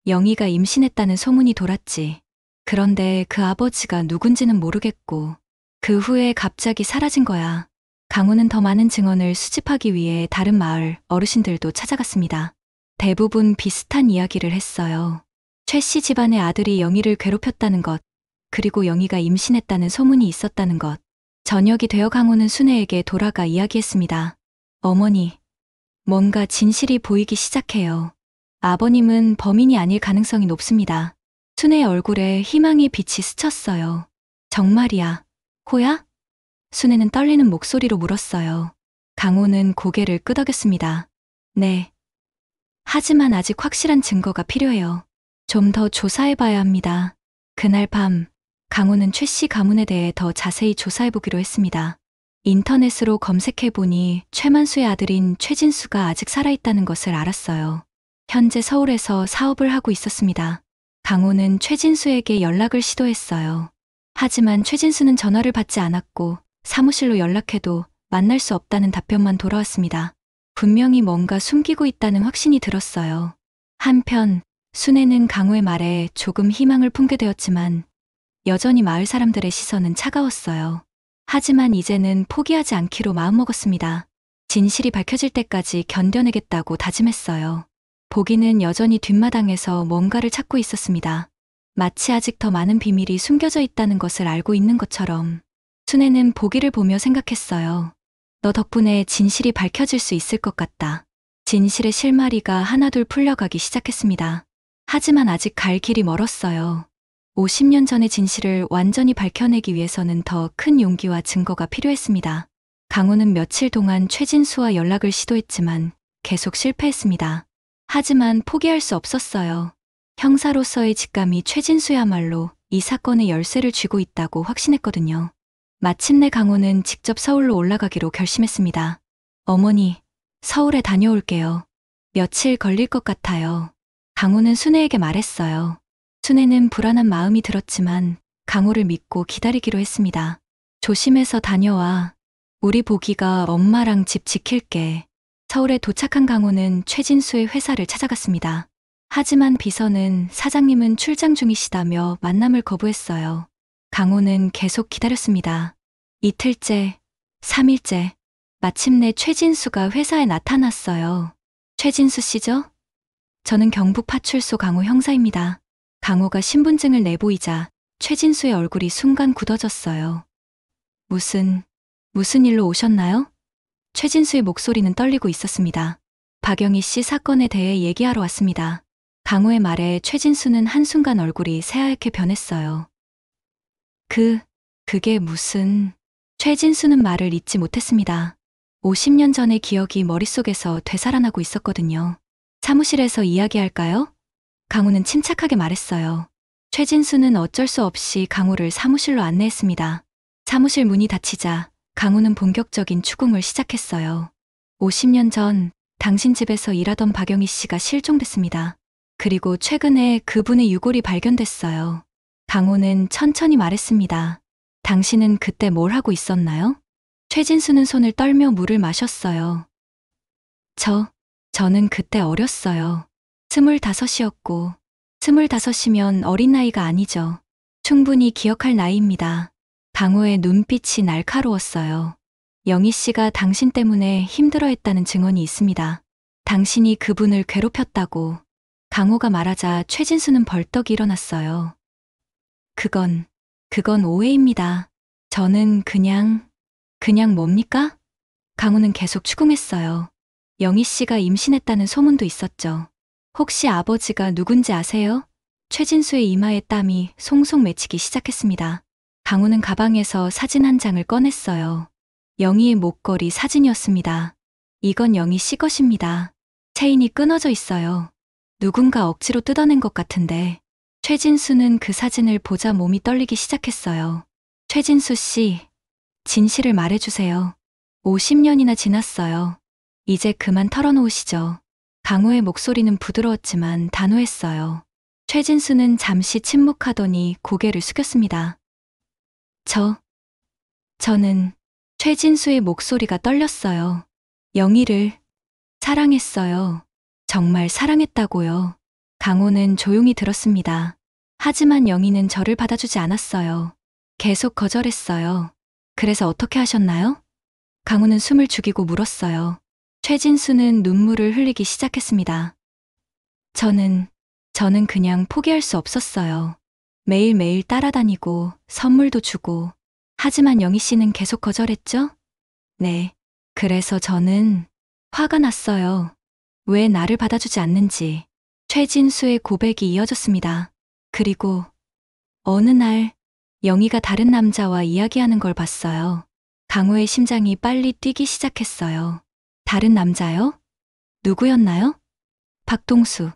영희가 임신했다는 소문이 돌았지. 그런데 그 아버지가 누군지는 모르겠고 그 후에 갑자기 사라진 거야. 강우는 더 많은 증언을 수집하기 위해 다른 마을 어르신들도 찾아갔습니다. 대부분 비슷한 이야기를 했어요. 최 씨 집안의 아들이 영희를 괴롭혔다는 것, 그리고 영희가 임신했다는 소문이 있었다는 것. 저녁이 되어 강우는 순애에게 돌아가 이야기했습니다. 어머니, 뭔가 진실이 보이기 시작해요. 아버님은 범인이 아닐 가능성이 높습니다. 순애의 얼굴에 희망의 빛이 스쳤어요. 정말이야, 호야? 순애는 떨리는 목소리로 물었어요. 강우는 고개를 끄덕였습니다. 네. 하지만 아직 확실한 증거가 필요해요. 좀 더 조사해봐야 합니다. 그날 밤, 강우는 최 씨 가문에 대해 더 자세히 조사해보기로 했습니다. 인터넷으로 검색해보니 최만수의 아들인 최진수가 아직 살아있다는 것을 알았어요. 현재 서울에서 사업을 하고 있었습니다. 강우는 최진수에게 연락을 시도했어요. 하지만 최진수는 전화를 받지 않았고 사무실로 연락해도 만날 수 없다는 답변만 돌아왔습니다. 분명히 뭔가 숨기고 있다는 확신이 들었어요. 한편 순애는 강우의 말에 조금 희망을 품게 되었지만 여전히 마을 사람들의 시선은 차가웠어요. 하지만 이제는 포기하지 않기로 마음먹었습니다. 진실이 밝혀질 때까지 견뎌내겠다고 다짐했어요. 보기는 여전히 뒷마당에서 뭔가를 찾고 있었습니다. 마치 아직 더 많은 비밀이 숨겨져 있다는 것을 알고 있는 것처럼. 순애는 보기를 보며 생각했어요. 너 덕분에 진실이 밝혀질 수 있을 것 같다. 진실의 실마리가 하나둘 풀려가기 시작했습니다. 하지만 아직 갈 길이 멀었어요. 50년 전의 진실을 완전히 밝혀내기 위해서는 더 큰 용기와 증거가 필요했습니다. 강우는 며칠 동안 최진수와 연락을 시도했지만 계속 실패했습니다. 하지만 포기할 수 없었어요. 형사로서의 직감이 최진수야말로 이 사건의 열쇠를 쥐고 있다고 확신했거든요. 마침내 강우는 직접 서울로 올라가기로 결심했습니다. 어머니, 서울에 다녀올게요. 며칠 걸릴 것 같아요. 강우는 순애에게 말했어요. 순애는 불안한 마음이 들었지만 강우를 믿고 기다리기로 했습니다. 조심해서 다녀와. 우리 보기가 엄마랑 집 지킬게. 서울에 도착한 강우는 최진수의 회사를 찾아갔습니다. 하지만 비서는 사장님은 출장 중이시다며 만남을 거부했어요. 강우는 계속 기다렸습니다. 이틀째, 3일째, 마침내 최진수가 회사에 나타났어요. 최진수 씨죠? 저는 경북 파출소 강우 형사입니다. 강우가 신분증을 내보이자 최진수의 얼굴이 순간 굳어졌어요. 무슨 일로 오셨나요? 최진수의 목소리는 떨리고 있었습니다. 박영희 씨 사건에 대해 얘기하러 왔습니다. 강우의 말에 최진수는 한순간 얼굴이 새하얗게 변했어요. 그게 무슨... 최진수는 말을 잇지 못했습니다. 50년 전의 기억이 머릿속에서 되살아나고 있었거든요. 사무실에서 이야기할까요? 강우는 침착하게 말했어요. 최진수는 어쩔 수 없이 강우를 사무실로 안내했습니다. 사무실 문이 닫히자 강우는 본격적인 추궁을 시작했어요. 50년 전 당신 집에서 일하던 박영희 씨가 실종됐습니다. 그리고 최근에 그분의 유골이 발견됐어요. 강우는 천천히 말했습니다. 당신은 그때 뭘 하고 있었나요? 최진수는 손을 떨며 물을 마셨어요. 저는 그때 어렸어요. 25이었고, 25이면 어린 나이가 아니죠. 충분히 기억할 나이입니다. 강우의 눈빛이 날카로웠어요. 영희 씨가 당신 때문에 힘들어했다는 증언이 있습니다. 당신이 그분을 괴롭혔다고. 강우가 말하자 최진수는 벌떡 일어났어요. 그건 오해입니다. 저는 그냥 뭡니까? 강우는 계속 추궁했어요. 영희 씨가 임신했다는 소문도 있었죠. 혹시 아버지가 누군지 아세요? 최진수의 이마에 땀이 송송 맺히기 시작했습니다. 강우는 가방에서 사진 한 장을 꺼냈어요. 영희의 목걸이 사진이었습니다. 이건 영희 씨 것입니다. 체인이 끊어져 있어요. 누군가 억지로 뜯어낸 것 같은데. 최진수는 그 사진을 보자 몸이 떨리기 시작했어요. 최진수 씨, 진실을 말해주세요. 50년이나 지났어요. 이제 그만 털어놓으시죠. 강우의 목소리는 부드러웠지만 단호했어요. 최진수는 잠시 침묵하더니 고개를 숙였습니다. 저는 최진수의 목소리가 떨렸어요. 영희를 사랑했어요. 정말 사랑했다고요. 강호는 조용히 들었습니다. 하지만 영희는 저를 받아주지 않았어요. 계속 거절했어요. 그래서 어떻게 하셨나요? 강호는 숨을 죽이고 물었어요. 최진수는 눈물을 흘리기 시작했습니다. 저는 그냥 포기할 수 없었어요. 매일매일 따라다니고 선물도 주고. 하지만 영희 씨는 계속 거절했죠? 네. 그래서 저는 화가 났어요. 왜 나를 받아주지 않는지. 최진수의 고백이 이어졌습니다. 그리고 어느 날 영희가 다른 남자와 이야기하는 걸 봤어요. 강호의 심장이 빨리 뛰기 시작했어요. 다른 남자요? 누구였나요? 박동수.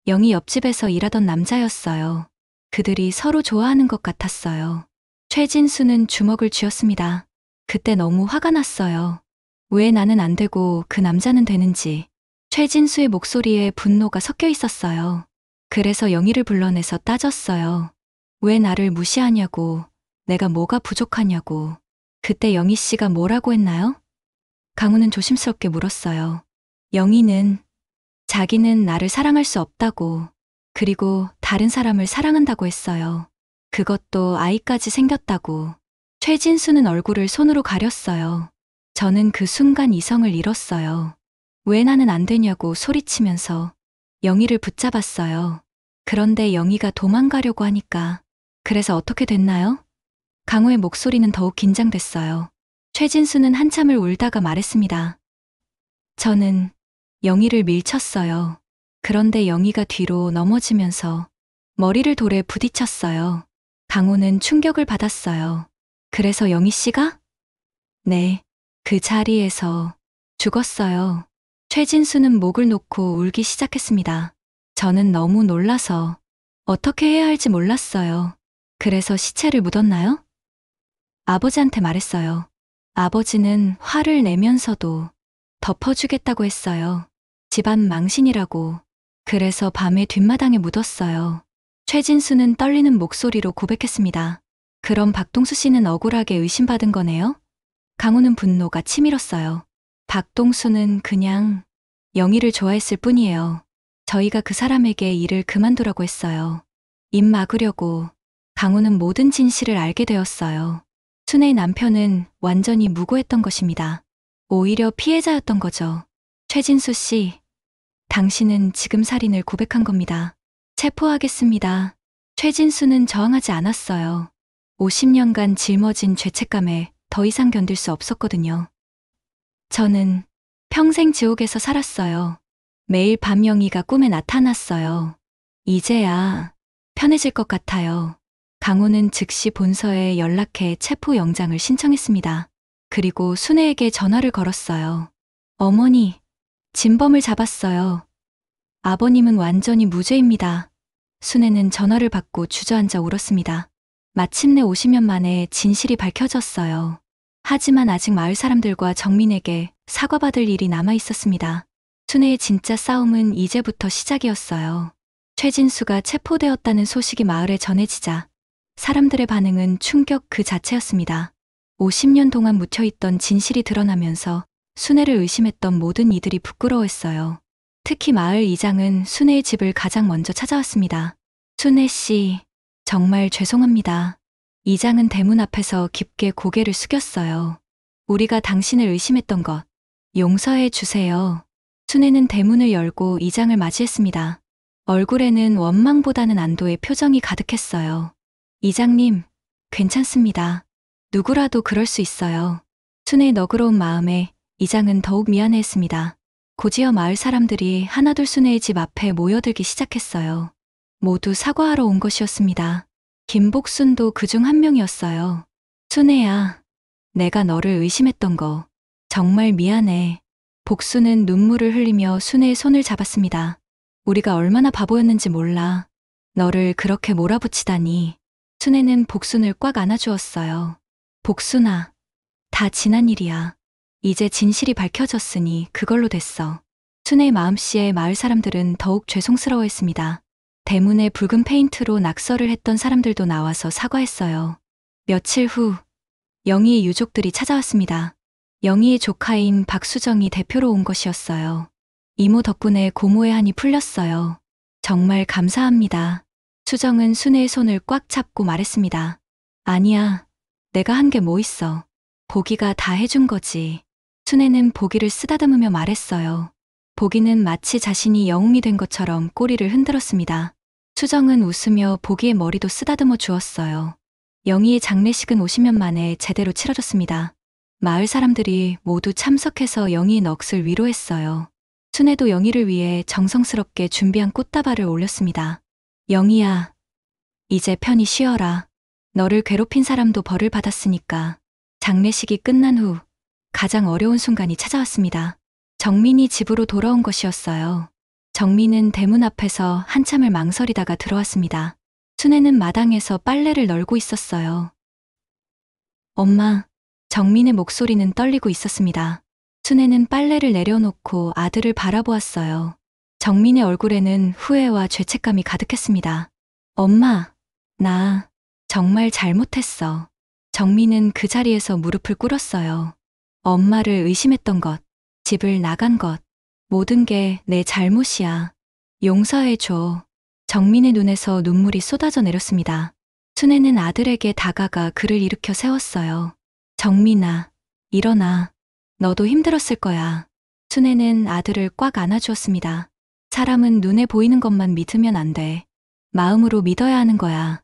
영희 옆집에서 일하던 남자였어요. 그들이 서로 좋아하는 것 같았어요. 최진수는 주먹을 쥐었습니다. 그때 너무 화가 났어요. 왜 나는 안 되고 그 남자는 되는지. 최진수의 목소리에 분노가 섞여 있었어요. 그래서 영희를 불러내서 따졌어요. 왜 나를 무시하냐고, 내가 뭐가 부족하냐고. 그때 영희 씨가 뭐라고 했나요? 강우는 조심스럽게 물었어요. 영희는 자기는 나를 사랑할 수 없다고, 그리고 다른 사람을 사랑한다고 했어요. 그것도 아이까지 생겼다고. 최진수는 얼굴을 손으로 가렸어요. 저는 그 순간 이성을 잃었어요. 왜 나는 안 되냐고 소리치면서 영희를 붙잡았어요. 그런데 영희가 도망가려고 하니까. 그래서 어떻게 됐나요? 강호의 목소리는 더욱 긴장됐어요. 최진수는 한참을 울다가 말했습니다. 저는 영희를 밀쳤어요. 그런데 영희가 뒤로 넘어지면서 머리를 돌에 부딪혔어요. 강호는 충격을 받았어요. 그래서 영희 씨가? 네, 그 자리에서 죽었어요. 최진수는 목을 놓고 울기 시작했습니다. 저는 너무 놀라서 어떻게 해야 할지 몰랐어요. 그래서 시체를 묻었나요? 아버지한테 말했어요. 아버지는 화를 내면서도 덮어주겠다고 했어요. 집안 망신이라고. 그래서 밤에 뒷마당에 묻었어요. 최진수는 떨리는 목소리로 고백했습니다. 그럼 박동수 씨는 억울하게 의심받은 거네요? 강호는 분노가 치밀었어요. 박동수는 그냥 영희를 좋아했을 뿐이에요. 저희가 그 사람에게 일을 그만두라고 했어요. 입 막으려고. 강호는 모든 진실을 알게 되었어요. 순애의 남편은 완전히 무고했던 것입니다. 오히려 피해자였던 거죠. 최진수 씨, 당신은 지금 살인을 고백한 겁니다. 체포하겠습니다. 최진수는 저항하지 않았어요. 50년간 짊어진 죄책감에 더 이상 견딜 수 없었거든요. 저는 평생 지옥에서 살았어요. 매일 밤 영희가 꿈에 나타났어요. 이제야 편해질 것 같아요. 강호는 즉시 본서에 연락해 체포 영장을 신청했습니다. 그리고 순애에게 전화를 걸었어요. 어머니, 진범을 잡았어요. 아버님은 완전히 무죄입니다. 순애는 전화를 받고 주저앉아 울었습니다. 마침내 50년 만에 진실이 밝혀졌어요. 하지만 아직 마을 사람들과 정민에게 사과받을 일이 남아 있었습니다. 순애의 진짜 싸움은 이제부터 시작이었어요. 최진수가 체포되었다는 소식이 마을에 전해지자 사람들의 반응은 충격 그 자체였습니다. 50년 동안 묻혀있던 진실이 드러나면서 순애를 의심했던 모든 이들이 부끄러워했어요. 특히 마을 이장은 순애의 집을 가장 먼저 찾아왔습니다. 순애 씨, 정말 죄송합니다. 이장은 대문 앞에서 깊게 고개를 숙였어요. 우리가 당신을 의심했던 것 용서해 주세요. 순애는 대문을 열고 이장을 맞이했습니다. 얼굴에는 원망보다는 안도의 표정이 가득했어요. 이장님, 괜찮습니다. 누구라도 그럴 수 있어요. 순애의 너그러운 마음에 이장은 더욱 미안해했습니다. 고지어 마을 사람들이 하나둘 순애의 집 앞에 모여들기 시작했어요. 모두 사과하러 온 것이었습니다. 김복순도 그중 한 명이었어요. 순애야, 내가 너를 의심했던 거 정말 미안해. 복순은 눈물을 흘리며 순애의 손을 잡았습니다. 우리가 얼마나 바보였는지 몰라. 너를 그렇게 몰아붙이다니. 순애는 복순을 꽉 안아주었어요. 복순아, 다 지난 일이야. 이제 진실이 밝혀졌으니 그걸로 됐어. 순애의 마음씨에 마을 사람들은 더욱 죄송스러워했습니다. 대문에 붉은 페인트로 낙서를 했던 사람들도 나와서 사과했어요. 며칠 후 영희의 유족들이 찾아왔습니다. 영희의 조카인 박수정이 대표로 온 것이었어요. 이모 덕분에 고모의 한이 풀렸어요. 정말 감사합니다. 수정은 순애의 손을 꽉 잡고 말했습니다. 아니야, 내가 한 게 뭐 있어. 보기가 다 해준 거지. 순애는 보기를 쓰다듬으며 말했어요. 보기는 마치 자신이 영웅이 된 것처럼 꼬리를 흔들었습니다. 수정은 웃으며 보기의 머리도 쓰다듬어 주었어요. 영희의 장례식은 50년 만에 제대로 치러졌습니다. 마을 사람들이 모두 참석해서 영희의 넋을 위로했어요. 순애도 영희를 위해 정성스럽게 준비한 꽃다발을 올렸습니다. 영희야, 이제 편히 쉬어라. 너를 괴롭힌 사람도 벌을 받았으니까. 장례식이 끝난 후 가장 어려운 순간이 찾아왔습니다. 정민이 집으로 돌아온 것이었어요. 정민은 대문 앞에서 한참을 망설이다가 들어왔습니다. 순애는 마당에서 빨래를 널고 있었어요. 엄마, 정민의 목소리는 떨리고 있었습니다. 순애는 빨래를 내려놓고 아들을 바라보았어요. 정민의 얼굴에는 후회와 죄책감이 가득했습니다. 엄마, 나 정말 잘못했어. 정민은 그 자리에서 무릎을 꿇었어요. 엄마를 의심했던 것, 집을 나간 것, 모든 게 내 잘못이야. 용서해줘. 정민의 눈에서 눈물이 쏟아져 내렸습니다. 순애는 아들에게 다가가 그를 일으켜 세웠어요. 정민아, 일어나. 너도 힘들었을 거야. 순애는 아들을 꽉 안아주었습니다. 사람은 눈에 보이는 것만 믿으면 안 돼. 마음으로 믿어야 하는 거야.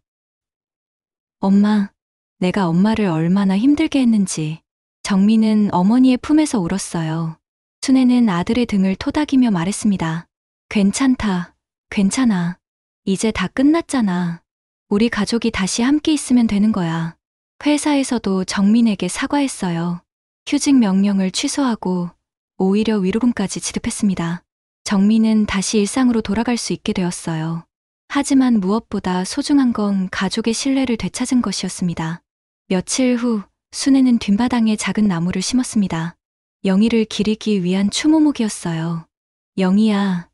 엄마, 내가 엄마를 얼마나 힘들게 했는지. 정민은 어머니의 품에서 울었어요. 순애는 아들의 등을 토닥이며 말했습니다. 괜찮다. 괜찮아. 이제 다 끝났잖아. 우리 가족이 다시 함께 있으면 되는 거야. 회사에서도 정민에게 사과했어요. 휴직 명령을 취소하고 오히려 위로금까지 지급했습니다. 정민은 다시 일상으로 돌아갈 수 있게 되었어요. 하지만 무엇보다 소중한 건 가족의 신뢰를 되찾은 것이었습니다. 며칠 후 순애는 뒷마당에 작은 나무를 심었습니다. 영희를 기리기 위한 추모목이었어요. 영희야,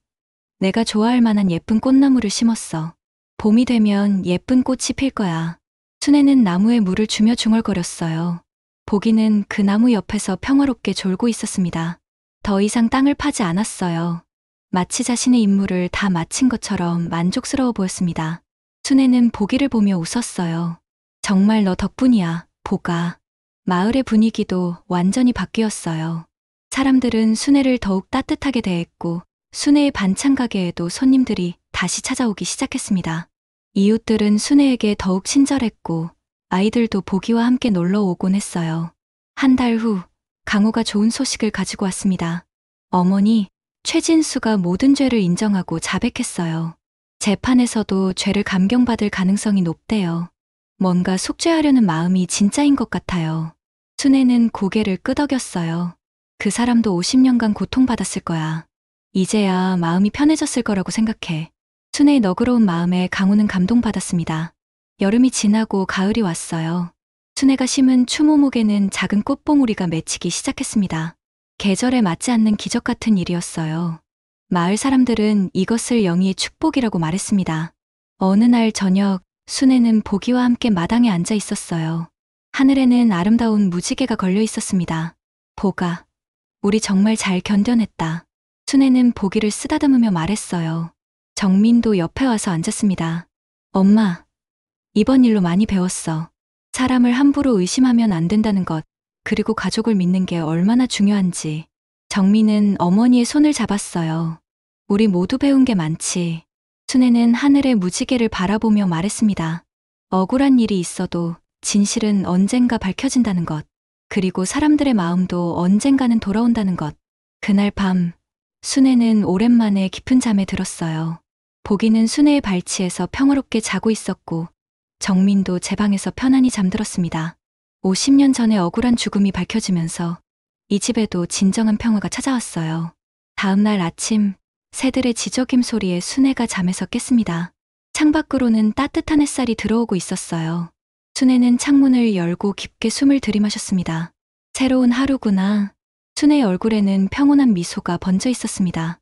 내가 좋아할 만한 예쁜 꽃나무를 심었어. 봄이 되면 예쁜 꽃이 필 거야. 순애는 나무에 물을 주며 중얼거렸어요. 보기는 그 나무 옆에서 평화롭게 졸고 있었습니다. 더 이상 땅을 파지 않았어요. 마치 자신의 임무를 다 마친 것처럼 만족스러워 보였습니다. 순애는 보기를 보며 웃었어요. 정말 너 덕분이야, 보가. 마을의 분위기도 완전히 바뀌었어요. 사람들은 순애를 더욱 따뜻하게 대했고 순애의 반찬 가게에도 손님들이 다시 찾아오기 시작했습니다. 이웃들은 순애에게 더욱 친절했고 아이들도 보기와 함께 놀러 오곤 했어요. 한 달 후 강호가 좋은 소식을 가지고 왔습니다. 어머니, 최진수가 모든 죄를 인정하고 자백했어요. 재판에서도 죄를 감경받을 가능성이 높대요. 뭔가 속죄하려는 마음이 진짜인 것 같아요. 순애는 고개를 끄덕였어요. 그 사람도 50년간 고통받았을 거야. 이제야 마음이 편해졌을 거라고 생각해. 순애의 너그러운 마음에 강호는 감동받았습니다. 여름이 지나고 가을이 왔어요. 순애가 심은 추모목에는 작은 꽃봉오리가 맺히기 시작했습니다. 계절에 맞지 않는 기적 같은 일이었어요. 마을 사람들은 이것을 영희의 축복이라고 말했습니다. 어느 날 저녁, 순애는 보기와 함께 마당에 앉아 있었어요. 하늘에는 아름다운 무지개가 걸려 있었습니다. 보가, 우리 정말 잘 견뎌냈다. 순애는 보기를 쓰다듬으며 말했어요. 정민도 옆에 와서 앉았습니다. 엄마, 이번 일로 많이 배웠어. 사람을 함부로 의심하면 안 된다는 것, 그리고 가족을 믿는 게 얼마나 중요한지. 정민은 어머니의 손을 잡았어요. 우리 모두 배운 게 많지. 순애는 하늘의 무지개를 바라보며 말했습니다. 억울한 일이 있어도 진실은 언젠가 밝혀진다는 것, 그리고 사람들의 마음도 언젠가는 돌아온다는 것. 그날 밤, 순애는 오랜만에 깊은 잠에 들었어요. 보기는 순애의 발치에서 평화롭게 자고 있었고 정민도 제 방에서 편안히 잠들었습니다. 50년 전의 억울한 죽음이 밝혀지면서 이 집에도 진정한 평화가 찾아왔어요. 다음 날 아침, 새들의 지저귐 소리에 순애가 잠에서 깼습니다. 창밖으로는 따뜻한 햇살이 들어오고 있었어요. 순애는 창문을 열고 깊게 숨을 들이마셨습니다. 새로운 하루구나. 순애의 얼굴에는 평온한 미소가 번져 있었습니다.